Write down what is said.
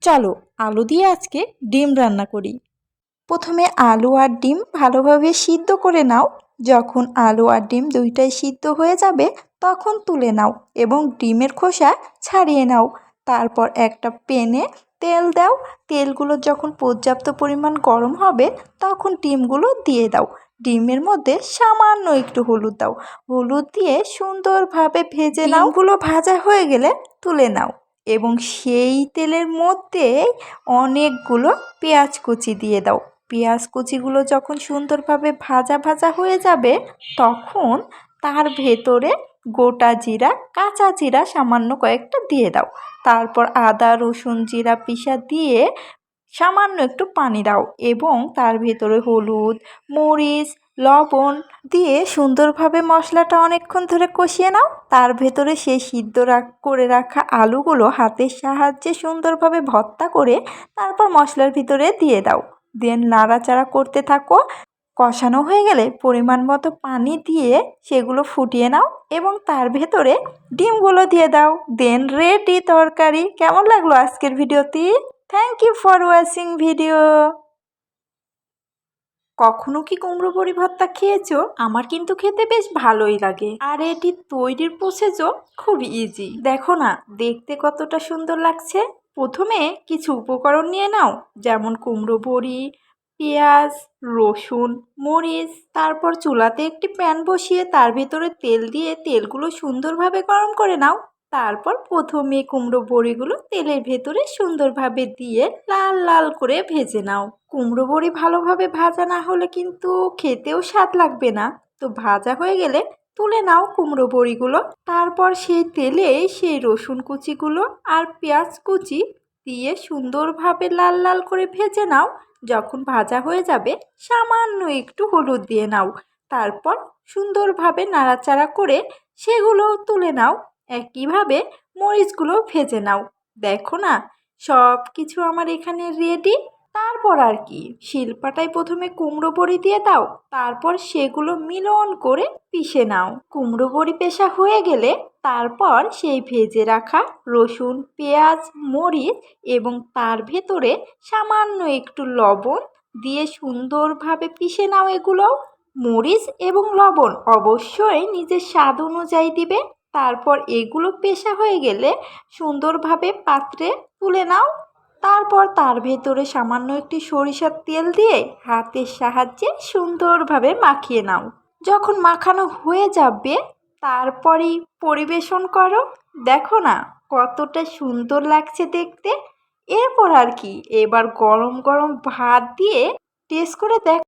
চলো আলু দিয়ে আজকে ডিম রান্না করি। প্রথমে আলু আর ডিম ভালোভাবে সিদ্ধ করে নাও। যখন আলু আর ডিম দুইটাই সিদ্ধ হয়ে যাবে তখন তুলে নাও এবং ডিমের খোসা ছাড়িয়ে নাও। তারপর একটা প্যানে তেল দাও। তেলগুলো যখন পর্যাপ্ত পরিমাণ গরম হবে তখন ডিমগুলো দিয়ে দাও। ডিমের মধ্যে সামান্য একটু হলুদ দাও। হলুদ দিয়ে সুন্দরভাবে ভেজে নাও। ডিমগুলো ভাজা হয়ে গেলে তুলে নাও এবং সেই তেলের মধ্যে অনেকগুলো পেঁয়াজ কুচি দিয়ে দাও। পেঁয়াজ কুচিগুলো যখন সুন্দরভাবে ভাজা ভাজা হয়ে যাবে তখন তার ভেতরে গোটা জিরা, কাঁচা জিরা সামান্য কয়েকটা দিয়ে দাও। তারপর আদা, রসুন, জিরা পিষা দিয়ে সামান্য একটু পানি দাও এবং তার ভেতরে হলুদ, মরিচ, লবণ দিয়ে সুন্দরভাবে মশলাটা অনেকক্ষণ ধরে কষিয়ে নাও। তার ভেতরে সেই সিদ্ধ করে রাখা আলুগুলো হাতের সাহায্যে সুন্দরভাবে ভর্তা করে তারপর মশলার ভিতরে দিয়ে দাও। দেন নাড়াচাড়া করতে থাকো। কষানো হয়ে গেলে পরিমাণ মতো পানি দিয়ে সেগুলো ফুটিয়ে নাও এবং তার ভেতরে ডিমগুলো দিয়ে দাও। দেন রেডি তরকারি। কেমন লাগলো আজকের ভিডিওটি? Thank you for watching video. কখনো কি কুমড়ো বড়ি ভর্তা খেয়েছো? আমার কিন্তু খেতে বেশ ভালোই লাগে, আর এটি তৈরির প্রসেসও খুব ইজি। দেখো না দেখতে কতটা সুন্দর লাগছে। প্রথমে কিছু উপকরণ নিয়ে নাও, যেমন কুমড়ো বড়ি, পেঁয়াজ, রসুন, মরিচ। তারপর চুলাতে একটি প্যান বসিয়ে তার ভিতরে তেল দিয়ে তেলগুলো সুন্দরভাবে গরম করে নাও। তারপর প্রথমে কুমড়ো বড়িগুলো তেলের ভেতরে সুন্দরভাবে দিয়ে লাল লাল করে ভেজে নাও। কুমড়ো বড়ি ভালোভাবে ভাজা না হলে কিন্তু খেতেও স্বাদ লাগবে না। তো ভাজা হয়ে গেলে তুলে নাও কুমড়ো বড়িগুলো। তারপর সেই তেলে সেই রসুন কুচিগুলো আর পেঁয়াজ কুচি দিয়ে সুন্দরভাবে লাল লাল করে ভেজে নাও। যখন ভাজা হয়ে যাবে সামান্য একটু হলুদ দিয়ে নাও। তারপর সুন্দরভাবে নাড়াচাড়া করে সেগুলো তুলে নাও। একইভাবে মরিচগুলো ভেজে নাও। দেখো না সব কিছু আমার এখানে রেডি। তারপর আর কি, শিলপাটায় প্রথমে কুমড়ো বড়ি দিয়ে দাও। তারপর সেগুলো মিলন করে পিষে নাও। কুমড়ো বড়ি পেষা হয়ে গেলে তারপর সেই ভেজে রাখা রসুন, পেঁয়াজ, মরিচ এবং তার ভেতরে সামান্য একটু লবণ দিয়ে সুন্দরভাবে পিষে নাও। এগুলো মরিচ এবং লবণ অবশ্যই নিজের স্বাদ অনুযায়ী দিবে। তারপর এগুলো পেষা হয়ে গেলে সুন্দরভাবে পাত্রে তুলে নাও। তারপর তার ভেতরে সামান্য একটি সরিষার তেল দিয়ে হাতের সাহায্যে সুন্দরভাবে মাখিয়ে নাও। যখন মাখানো হয়ে যাবে তারপরই পরিবেশন করো। দেখো না কতটা সুন্দর লাগছে দেখতে। এরপর আর কি, এবার গরম গরম ভাত দিয়ে টেস্ট করে দেখ।